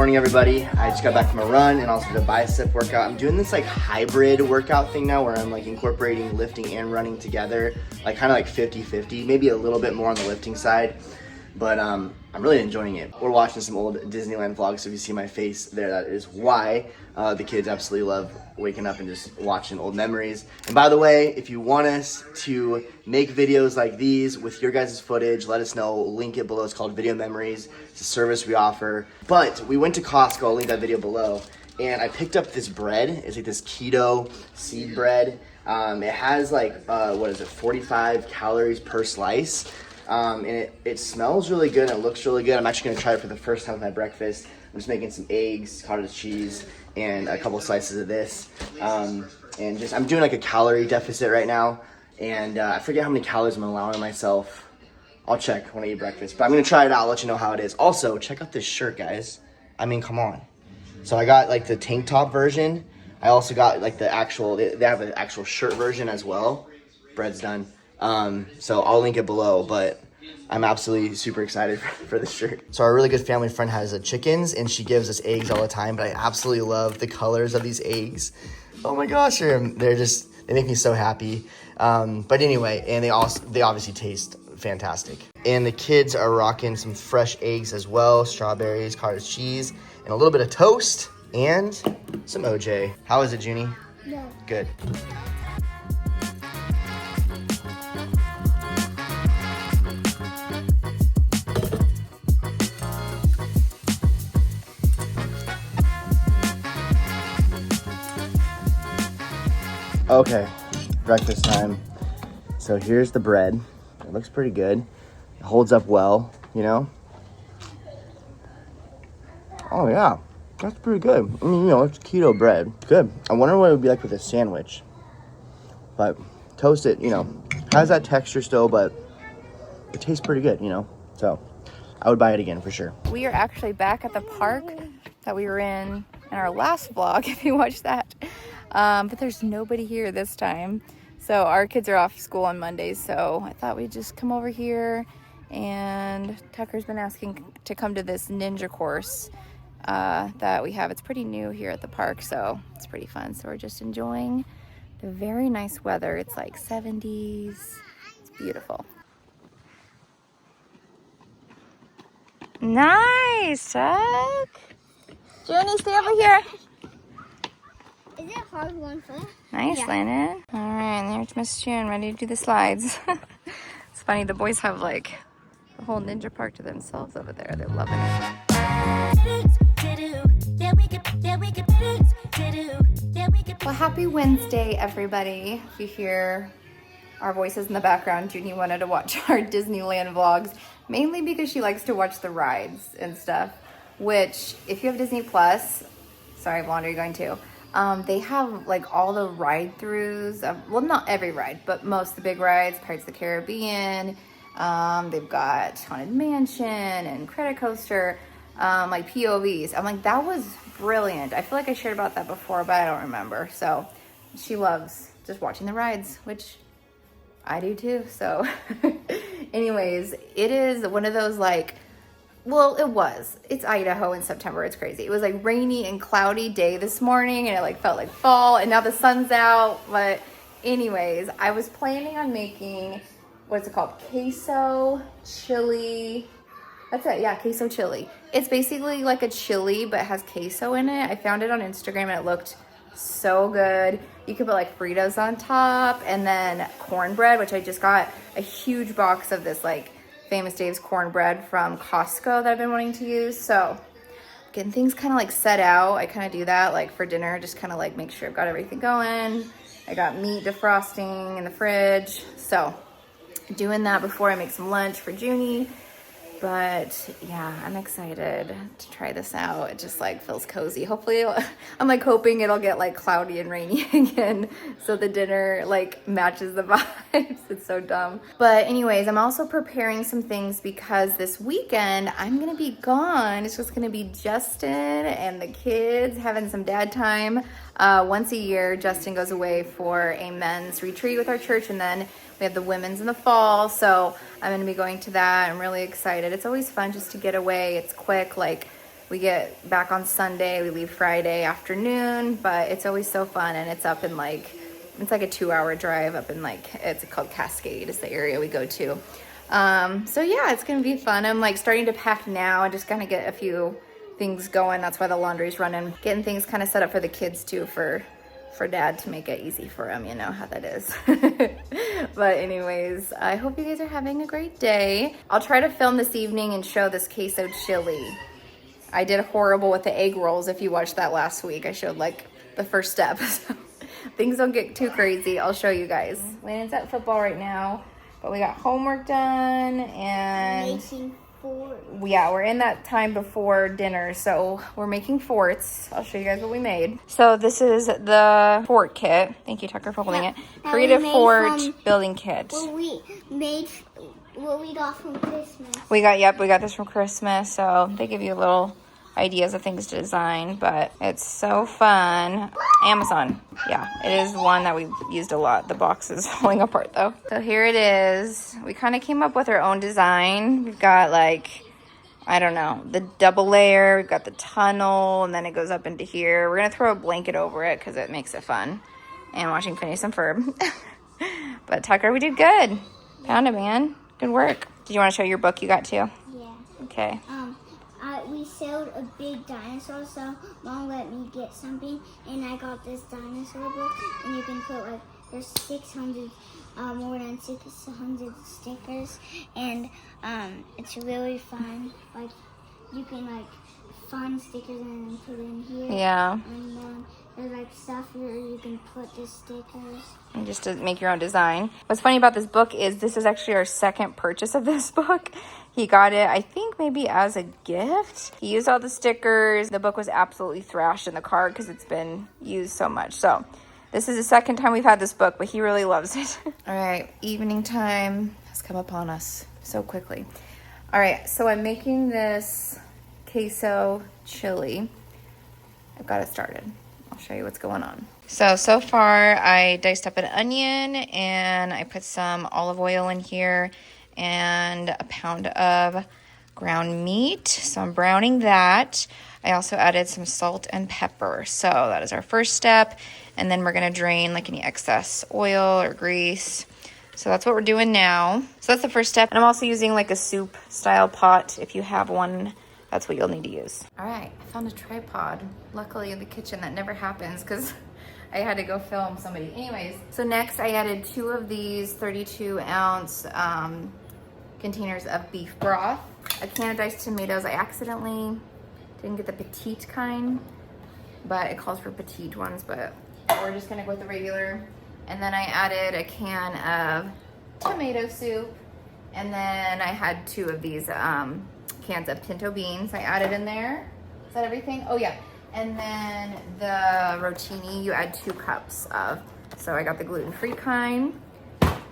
morning, everybody. I just got back from a run and also did a bicep workout. I'm doing this like hybrid workout thing now where I'm like incorporating lifting and running together, like kind of like 50-50, maybe a little bit more on the lifting side, but I'm really enjoying it. We're watching some old Disneyland vlogs, so if you see my face there, that is why. The kids absolutely love waking up and just watching old memories. And by the way, if you want us to make videos like these with your guys' footage, let us know. We'll link it below. It's called Video Memories. It's a service we offer. But we went to Costco. I'll link that video below. And I picked up this bread. It's like this keto seed bread. It has like, 45 calories per slice. And it smells really good and it looks really good. I'm actually gonna try it for the first time with my breakfast. I'm just making some eggs, cottage cheese, and a couple slices of this. And I'm doing like a calorie deficit right now. And I forget how many calories I'm allowing myself. I'll check when I eat breakfast, but I'm gonna try it out. I'll let you know how it is. Also, check out this shirt, guys. I mean, come on. So I got like the tank top version. I also got like the actual, they have an actual shirt version as well. Bread's done. So I'll link it below, but I'm absolutely super excited for this shirt. So our really good family friend has chickens and she gives us eggs all the time, but I absolutely love the colors of these eggs. Oh my gosh, they make me so happy. But anyway, and they obviously taste fantastic. And the kids are rocking some fresh eggs as well, strawberries, cottage cheese, and a little bit of toast and some OJ. How is it, Junie? Yeah. Good. Okay, breakfast time. So here's the bread. It looks pretty good. It holds up well, you know? Oh yeah, that's pretty good. I mean, you know, it's keto bread. Good. I wonder what it would be like with a sandwich. But toast it, you know, has that texture still, but it tastes pretty good, you know? So I would buy it again for sure. We are actually back at the park that we were in our last vlog, if you watched that. But there's nobody here this time. So our kids are off school on Mondays, so I thought we'd just come over here. And Tucker's been asking to come to this ninja course that we have. It's pretty new here at the park, so it's pretty fun. So we're just enjoying the very nice weather. It's like 70s. It's beautiful. Nice, Chuck. Junie, stay over here. Is it hard one foot? Nice, Yeah. Landon. All right, and there's Miss June ready to do the slides. It's funny, the boys have like the whole ninja park to themselves over there. They're loving it. Well, happy Wednesday, everybody. If you hear our voices in the background, Junie wanted to watch our Disneyland vlogs, mainly because she likes to watch the rides and stuff, which if you have Disney Plus, sorry, Blonde, are you going to? They have like all the ride-throughs, well, not every ride, but most of the big rides, Pirates of the Caribbean. They've got Haunted Mansion and Credit Coaster, like POVs. I'm like, that was brilliant. I feel like I shared about that before, but I don't remember. So she loves just watching the rides, which I do too. So anyways, it is one of those like, well, it's Idaho in September. It's crazy. It was like rainy and cloudy day this morning and it like felt like fall and now the sun's out. But anyways, I was planning on making, what's it called? Queso chili. That's it. Yeah. Queso chili. It's basically like a chili, but it has queso in it. I found it on Instagram and it looked so good. You could put like Fritos on top and then cornbread, which I just got a huge box of this like Famous Dave's cornbread from Costco that I've been wanting to use. So getting things kind of like set out. I kind of do that like for dinner, just kind of like make sure I've got everything going. I got meat defrosting in the fridge. So doing that before I make some lunch for Junie. But yeah, I'm excited to try this out. It just like feels cozy. Hopefully, I'm like hoping it'll get like cloudy and rainy again so the dinner like matches the vibes. It's so dumb. But anyways, I'm also preparing some things because this weekend I'm gonna be gone. It's just gonna be Justin and the kids having some dad time. Once a year, Justin goes away for a men's retreat with our church, and then we have the women's in the fall. So I'm going to be going to that. I'm really excited. It's always fun just to get away. It's quick. Like We get back on Sunday, we leave Friday afternoon, but it's always so fun, and it's up in like, it's like a 2-hour drive up in like, it's called Cascade is the area we go to. So yeah, it's gonna be fun. I'm like starting to pack now and just kind of get a few things going. That's why the laundry's running. Getting things kind of set up for the kids too, for dad to make it easy for him, you know how that is. But anyways, I hope you guys are having a great day. I'll try to film this evening and show this queso chili. I did horrible with the egg rolls. If you watched that last week, I showed like the first step. So things don't get too crazy. I'll show you guys. Landon's at football right now, but we got homework done and Making forts. yeah, we're in that time before dinner, so we're making forts. I'll show you guys what we made. So this is the fort kit. Thank you, Tucker, for holding it. Creative fort building kit. What we made, what we got from Christmas. We got this from Christmas, so they give you little ideas of things to design, but it's so fun. Amazon. Yeah, it is one that we've used a lot. The box is falling apart though. So here it is. We kind of came up with our own design. We've got like, I don't know, the double layer, we've got the tunnel, and then it goes up into here. We're gonna throw a blanket over it because it makes it fun. And watching Phineas and Ferb. But Tucker, we did good. Found it, man. Good work. Did you want to show your book you got too? Yeah. Okay. We sold a big dinosaur, so Mom let me get something, and I got this dinosaur book, and you can put like, there's 600, more than 600 stickers, and it's really fun. Like, you can like find stickers and then put it in here. Yeah. And then there's like stuff where you can put the stickers. And just to make your own design. What's funny about this book is this is actually our second purchase of this book. He got it, I think, maybe as a gift. He used all the stickers. The book was absolutely thrashed in the car because it's been used so much. So this is the second time we've had this book, but he really loves it. All right, evening time has come upon us so quickly. All right, so I'm making this queso chili. I've got it started. I'll show you what's going on. So far I diced up an onion and I put some olive oil in here and a pound of ground meat. So I'm browning that. I also added some salt and pepper. So that is our first step. And then we're gonna drain like any excess oil or grease. So that's what we're doing now. So that's the first step. And I'm also using like a soup style pot. If you have one, that's what you'll need to use. All right, I found a tripod. Luckily in the kitchen, that never happens because I had to go film somebody. Anyways, so next I added 2 of these 32-ounce containers of beef broth, a can of diced tomatoes. I accidentally didn't get the petite kind, but it calls for petite ones, but we're just gonna go with the regular. And then I added a can of tomato soup, and then I had 2 of these cans of pinto beans I added in there. Is that everything? Oh yeah. And then the rotini you add 2 cups of. So I got the gluten-free kind.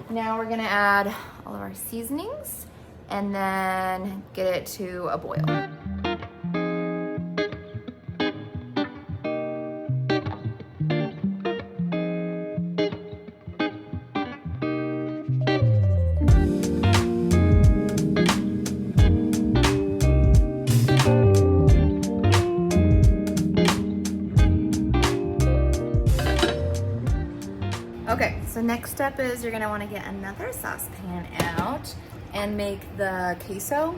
Now we're gonna add all of our seasonings and then get it to a boil. Okay, so next step is you're gonna wanna get another saucepan out and make the queso.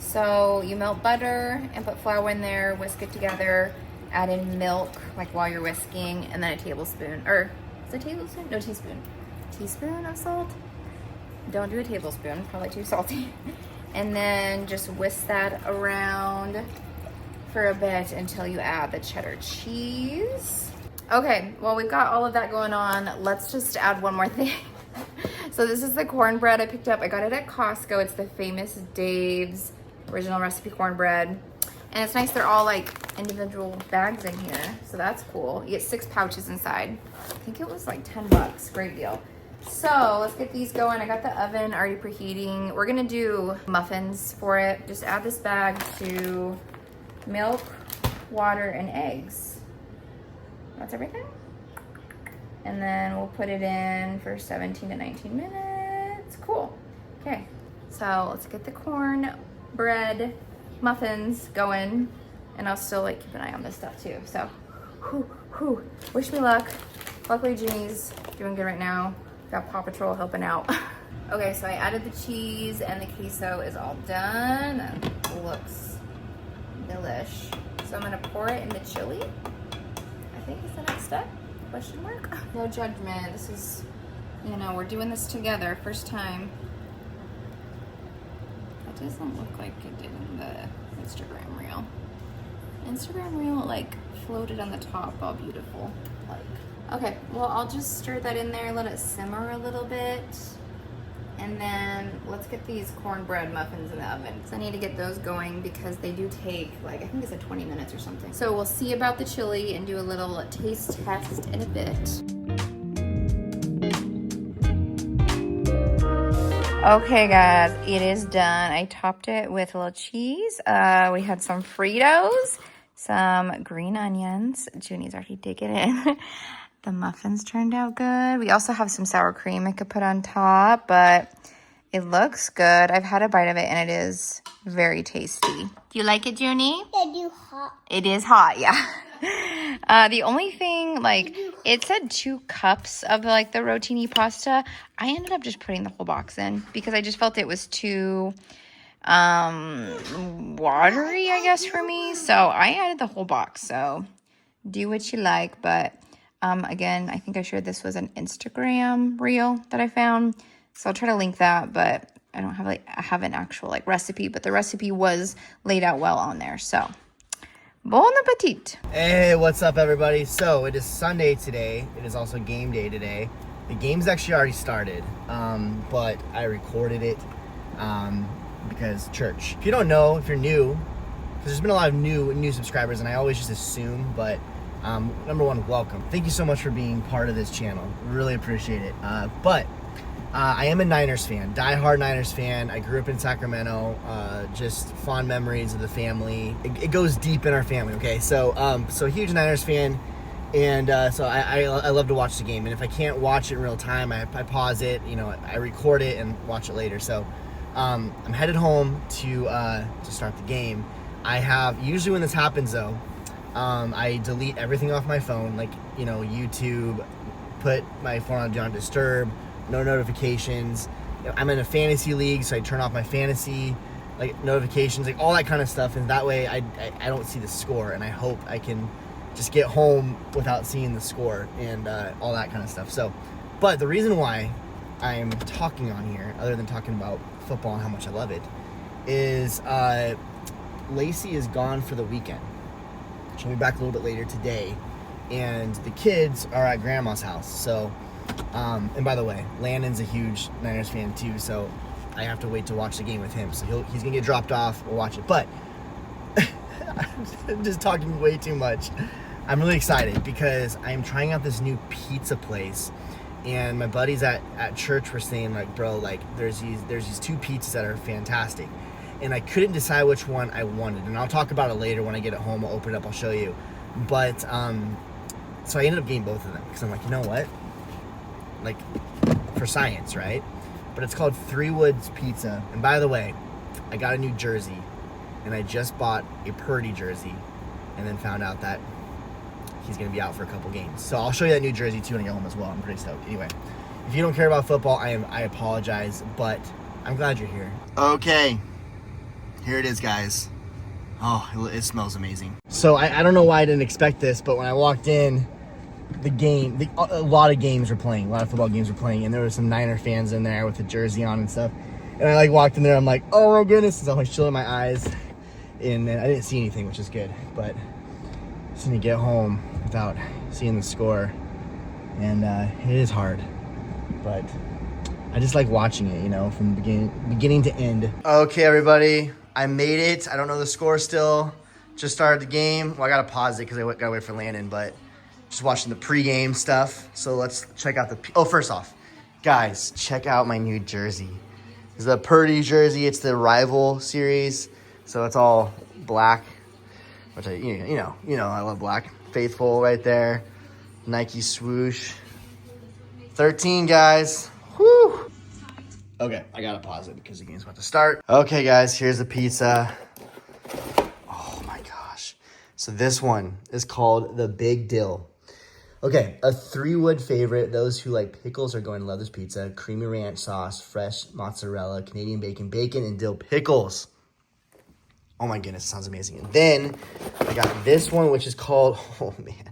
So you melt butter and put flour in there, whisk it together, add in milk, like while you're whisking, and then a tablespoon, or is it a tablespoon? No, teaspoon of salt. Don't do a tablespoon, probably too salty. And then just whisk that around for a bit until you add the cheddar cheese. Okay, well, we've got all of that going on. Let's just add one more thing. So this is the cornbread I picked up. I got it at Costco. It's the Famous Dave's original recipe cornbread. And it's nice, they're all like individual bags in here. So that's cool. You get 6 pouches inside. I think it was like 10 bucks, great deal. So let's get these going. I got the oven already preheating. We're gonna do muffins for it. Just add this bag to milk, water, and eggs. That's everything. And then we'll put it in for 17 to 19 minutes. Cool. Okay, so let's get the cornbread muffins going. And I'll still like keep an eye on this stuff too. So, whew. Wish me luck. Luckily, Junie's doing good right now. Got Paw Patrol helping out. Okay, so I added the cheese and the queso is all done. That looks delish. So I'm gonna pour it in the chili. I think is the next step, question mark. No judgment, this is, you know, we're doing this together, first time. That doesn't look like it did in the Instagram reel. Instagram reel, like, floated on the top, all beautiful, like. Okay, well, I'll just stir that in there, let it simmer a little bit. And then let's get these cornbread muffins in the oven. So I need to get those going because they do take like, I think it's 20 minutes or something. So we'll see about the chili and do a little taste test in a bit. Okay guys, it is done. I topped it with a little cheese. We had some Fritos, some green onions. Junie's already digging in. The muffins turned out good. We also have some sour cream I could put on top, but it looks good. I've had a bite of it and it is very tasty. Do you like it, Junie? They do hot. It is hot, yeah. The only thing, like, it said 2 cups of like the rotini pasta. I ended up just putting the whole box in because I just felt it was too watery, I guess, for me. So I added the whole box. So do what you like, but again, I think I shared this was an Instagram reel that I found. So I'll try to link that, but I don't have I have an actual like recipe, but the recipe was laid out well on there. So bon appetit. Hey, what's up everybody? So it is Sunday today. It is also game day today. The game's actually already started, but I recorded it because church. If you don't know, if you're new, because there's been a lot of new subscribers and I always just assume, but number one, welcome. Thank you so much for being part of this channel. Really appreciate it. But I am a Niners fan, diehard Niners fan. I grew up in Sacramento. Just fond memories of the family. It goes deep in our family. Okay, so huge Niners fan, and so I love to watch the game. And if I can't watch it in real time, I pause it. You know, I record it and watch it later. So I'm headed home to start the game. I have usually when this happens though. I delete everything off my phone, like, you know, YouTube, put my phone on Do Not Disturb, no notifications. You know, I'm in a fantasy league, so I turn off my fantasy, like, notifications, like, all that kind of stuff, and that way I don't see the score, and I hope I can just get home without seeing the score and all that kind of stuff. So, but the reason why I'm talking on here, other than talking about football and how much I love it, is Lacey is gone for the weekend. She'll be back a little bit later today, and the kids are at grandma's house. So, and by the way, Landon's a huge Niners fan too, so I have to wait to watch the game with him. So he's gonna get dropped off. We'll watch it. But I'm just talking way too much. I'm really excited because I'm trying out this new pizza place, and my buddies at church were saying, like, bro, like there's these 2 pizzas that are fantastic. And I couldn't decide which one I wanted. And I'll talk about it later when I get it home. I'll open it up, I'll show you. But, so I ended up getting both of them. Because I'm like, you know what? Like, for science, right? But it's called Three Woods Pizza. And by the way, I got a new jersey. And I just bought a Purdy jersey. And then found out that he's going to be out for a couple games. So I'll show you that new jersey too when I get home as well. I'm pretty stoked. Anyway, if you don't care about football, I apologize. But I'm glad you're here. Okay. Here it is, guys. Oh, it smells amazing. So I don't know why I didn't expect this, but when I walked in, a lot of games were playing. A lot of football games were playing, and there were some Niner fans in there with the jersey on and stuff. And I walked in there, I'm like, oh my goodness. So I was chilling my eyes, and I didn't see anything, which is good. But just need to get home without seeing the score. And it is hard, but I just like watching it, you know, from beginning to end. Okay, everybody. I made it. I don't know the score still. Just started the game. Well, I gotta pause it because I gotta wait for Landon, but just watching the pregame stuff. So let's check out first off, guys, check out my new jersey. It's the Purdy jersey. It's the Rival series. So it's all black, which you know, I love black. Faithful right there. Nike swoosh. 13, guys. Whew. Okay, I gotta pause it because the game's about to start. Okay, guys, here's the pizza. Oh my gosh. So this one is called the Big Dill. Okay, a 3-wood favorite. Those who like pickles are going to love this pizza. Creamy ranch sauce, fresh mozzarella, Canadian bacon, bacon, and dill pickles. Oh my goodness, sounds amazing. And then I got this one, which is called, oh man,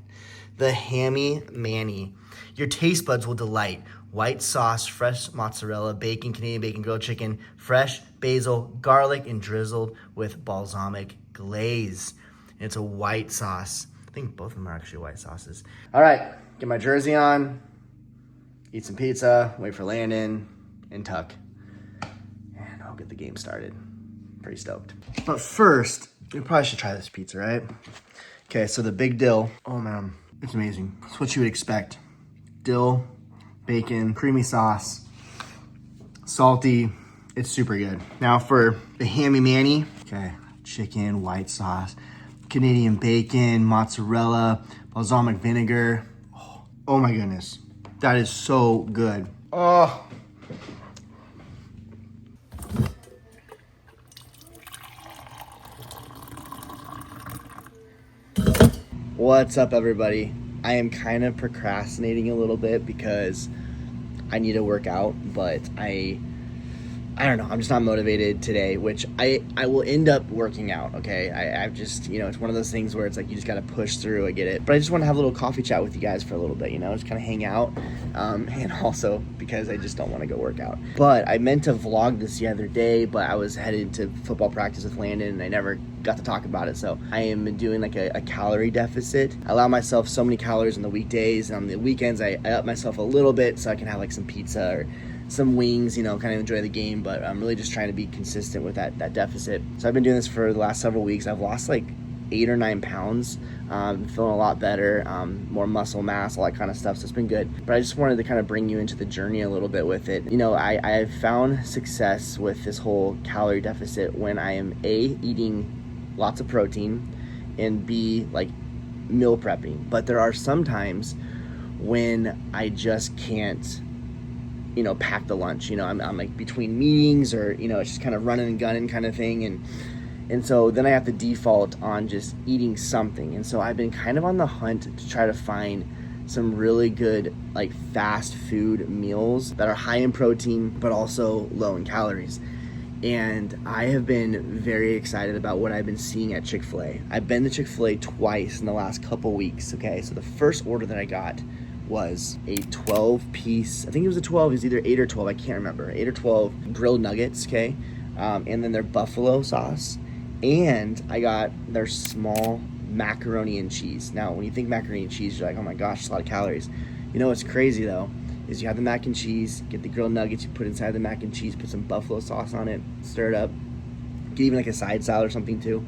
the Hammy Manny. Your taste buds will delight. White sauce, fresh mozzarella, bacon, Canadian bacon, grilled chicken, fresh basil, garlic, and drizzled with balsamic glaze. And it's a white sauce. I think both of them are actually white sauces. All right, get my jersey on, eat some pizza, wait for Landon, and tuck. And I'll get the game started. Pretty stoked. But first, we probably should try this pizza, right? Okay, so the Big Dill. Oh man, it's amazing. It's what you would expect. Dill, bacon, creamy sauce, salty. It's super good. Now for the Hammy Manny. Okay, chicken, white sauce, Canadian bacon, mozzarella, balsamic vinegar. Oh my goodness. That is so good. Oh. What's up, everybody? I am kind of procrastinating a little bit because I need to work out, but I don't know. I'm just not motivated today, which I will end up working out, okay? I've just, it's one of those things where it's like you just got to push through. I get it. But I just want to have a little coffee chat with you guys for a little bit, just kind of hang out. And also because I just don't want to go work out. But I meant to vlog this the other day, but I was headed to football practice with Landon and I never got to talk about it. So I am doing like a calorie deficit. I allow myself so many calories on the weekdays, and on the weekends I up myself a little bit so I can have like some pizza or some wings, kind of enjoy the game, but I'm really just trying to be consistent with that deficit. So I've been doing this for the last several weeks. I've lost like 8 or 9 pounds. Feeling a lot better, more muscle mass, all that kind of stuff. So it's been good. But I just wanted to kind of bring you into the journey a little bit with it. I've found success with this whole calorie deficit when I am A, eating lots of protein, and B, like meal prepping. But there are some times when I just can't pack the lunch. I'm like between meetings, or it's just kind of running and gunning kind of thing, and so then I have to default on just eating something. And so I've been kind of on the hunt to try to find some really good like fast food meals that are high in protein but also low in calories. And I have been very excited about what I've been seeing at Chick-fil-A. I've been to Chick-fil-A twice in the last couple weeks. Okay, so the first order that I got was a 12-piece, I think it was a 12, it was either 8 or 12, I can't remember, 8 or 12 grilled nuggets, okay? And then their buffalo sauce, and I got their small macaroni and cheese. Now, when you think macaroni and cheese, you're like, oh my gosh, it's a lot of calories. What's crazy though, is you have the mac and cheese, get the grilled nuggets, you put inside the mac and cheese, put some buffalo sauce on it, stir it up, get even like a side salad or something too.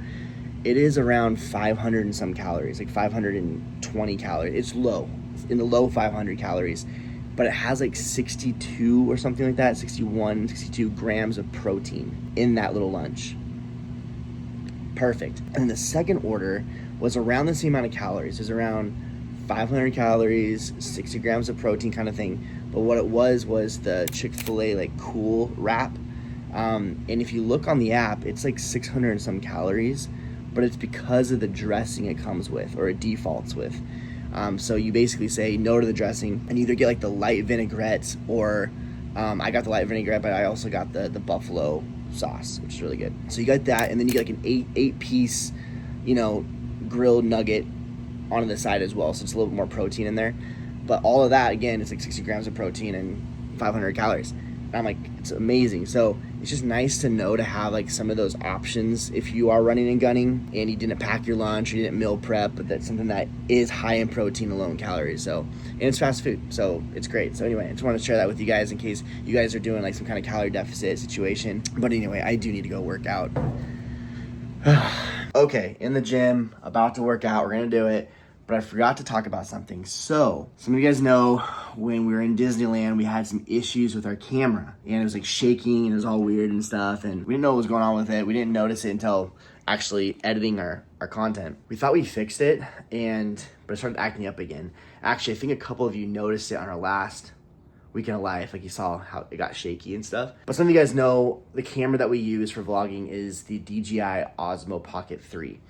It is around 500 and some calories, like 520 calories. It's low. In the low 500 calories, but it has like 62 or something like that, 61, 62 grams of protein in that little lunch. Perfect. And the second order was around the same amount of calories. It was around 500 calories, 60 grams of protein kind of thing. But what it was the Chick-fil-A like cool wrap. And if you look on the app, it's like 600 and some calories, but it's because of the dressing it comes with, or it defaults with. So you basically say no to the dressing and either get like the light vinaigrette, or I got the light vinaigrette, but I also got the buffalo sauce, which is really good. So you got that, and then you get like an eight piece, grilled nugget on the side as well. So it's a little bit more protein in there. But all of that, again, it's like 60 grams of protein and 500 calories. And I'm like, it's amazing. So it's just nice to know to have like some of those options if you are running and gunning and you didn't pack your lunch or you didn't meal prep, but that's something that is high in protein and low in calories. So, and it's fast food, so it's great. So anyway, I just wanted to share that with you guys in case you guys are doing like some kind of calorie deficit situation. But anyway, I do need to go work out. Okay, in the gym, about to work out, we're gonna do it. But I forgot to talk about something. So, some of you guys know when we were in Disneyland, we had some issues with our camera. And it was like shaking and it was all weird and stuff. And we didn't know what was going on with it. We didn't notice it until actually editing our content. We thought we fixed it, but it started acting up again. Actually, I think a couple of you noticed it on our last Weekend of Life. Like you saw how it got shaky and stuff. But some of you guys know the camera that we use for vlogging is the DJI Osmo Pocket 3.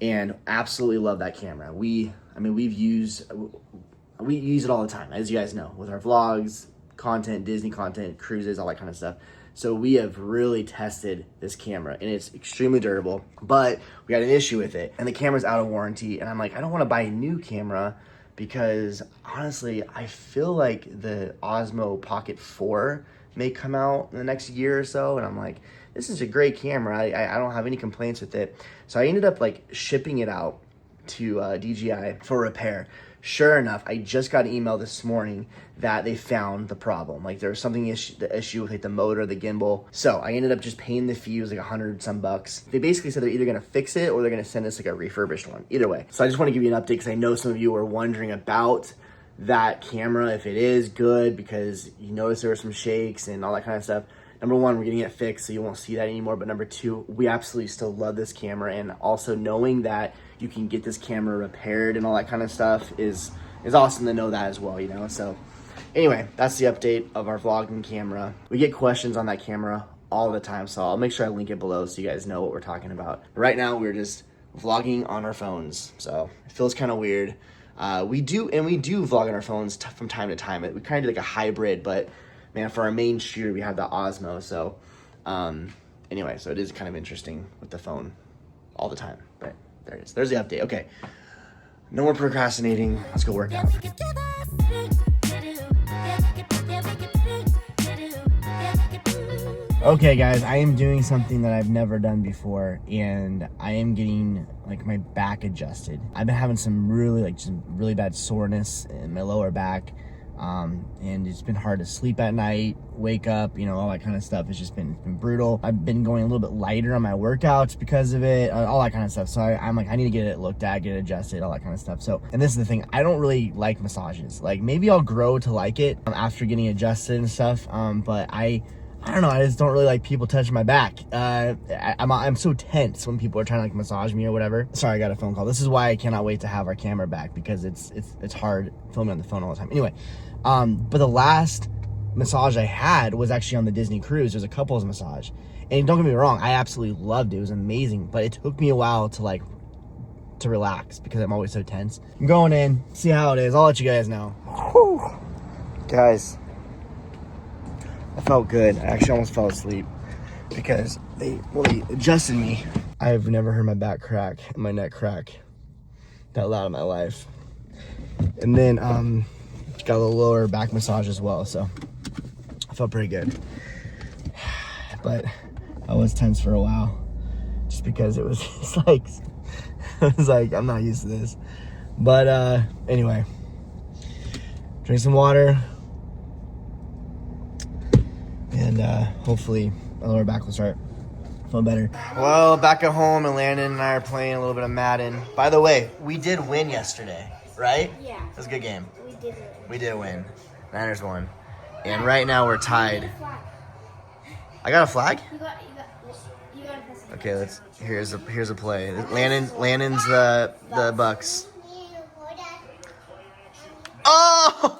and absolutely love that camera. We use it all the time, as you guys know, with our vlogs, content, Disney content, cruises, all that kind of stuff. So we have really tested this camera, and it's extremely durable, but we got an issue with it, and the camera's out of warranty, and I'm like, I don't want to buy a new camera because honestly, I feel like the Osmo Pocket 4 may come out in the next year or so, and I'm like, this is a great camera. I don't have any complaints with it. So I ended up like shipping it out to DJI for repair. Sure enough, I just got an email this morning that they found the problem. Like there was something the issue with like the motor, the gimbal. So I ended up just paying the fee. It was like $100 some bucks. They basically said they're either gonna fix it or they're gonna send us like a refurbished one. Either way. So I just want to give you an update because I know some of you are wondering about that camera, if it is good, because you notice there were some shakes and all that kind of stuff. Number one, we're getting it fixed, so you won't see that anymore. But number two, we absolutely still love this camera, and also knowing that you can get this camera repaired and all that kind of stuff is awesome to know that as well, you know? So anyway, that's the update of our vlogging camera. We get questions on that camera all the time, so I'll make sure I link it below so you guys know what we're talking about. But right now, we're just vlogging on our phones, so it feels kind of weird. We do vlog on our phones from time to time. We kind of do like a hybrid, but man, for our main shooter, we have the Osmo. So anyway, so it is kind of interesting with the phone all the time. But there it is. There's the update. Okay, no more procrastinating. Let's go work out. Okay, guys, I am doing something that I've never done before, and I am getting like my back adjusted. I've been having some really bad soreness in my lower back, and it's been hard to sleep at night, wake up, you know, all that kind of stuff. It's just been brutal. I've been going a little bit lighter on my workouts because of it, all that kind of stuff. So I'm like, I need to get it looked at, get it adjusted, all that kind of stuff. So, and this is the thing, I don't really like massages. Like maybe I'll grow to like it after getting adjusted and stuff, but I don't know, I just don't really like people touching my back. I'm so tense when people are trying to like massage me or whatever. Sorry, I got a phone call. This is why I cannot wait to have our camera back, because it's hard filming on the phone all the time. Anyway, but the last massage I had was actually on the Disney cruise. There's a couples massage, and don't get me wrong, I absolutely loved it. It was amazing, but it took me a while to relax because I'm always so tense. I'm going in, see how it is. I'll let you guys know. Whew. Guys, I felt good. I actually almost fell asleep because they adjusted me. I've never heard my back crack and my neck crack that loud in my life. And then got a little lower back massage as well, so I felt pretty good. But I was tense for a while just because it was just like, I was like, I'm not used to this. But anyway, drink some water. And hopefully my lower back will start feeling better. Well, back at home, and Landon and I are playing a little bit of Madden. By the way, we did win yesterday, right? Yeah. It was a good game. We did win. Niners won. And right now we're tied. I got a flag? You got a press. Okay, here's a play. Landon's the Bucks. Oh!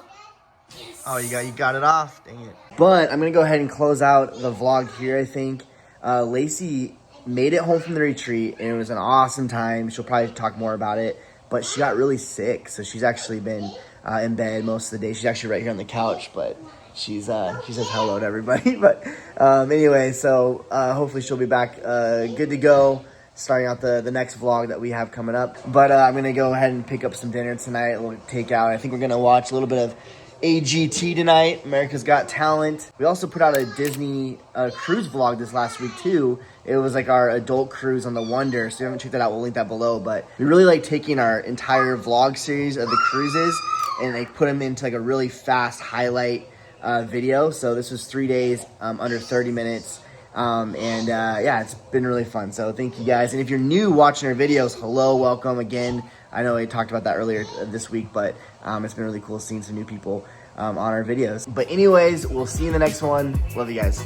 Oh, you got it off. Dang it. But I'm going to go ahead and close out the vlog here, I think. Lacey made it home from the retreat, and it was an awesome time. She'll probably talk more about it. But she got really sick, so she's actually been in bed most of the day. She's actually right here on the couch, but she says hello to everybody. But anyway, so hopefully she'll be back good to go, starting out the next vlog that we have coming up. But I'm going to go ahead and pick up some dinner tonight, a little takeout. I think we're going to watch a little bit of AGT tonight, America's Got Talent. We also put out a Disney cruise vlog this last week too. It was like our adult cruise on the Wonder, so if you haven't checked that out, we'll link that below. But we really like taking our entire vlog series of the cruises and like put them into like a really fast highlight video. So this was 3 days, under 30 minutes. Yeah, it's been really fun. So thank you guys. And if you're new watching our videos, hello, welcome again. I know I talked about that earlier this week, but it's been really cool seeing some new people on our videos. But anyways, we'll see you in the next one. Love you guys.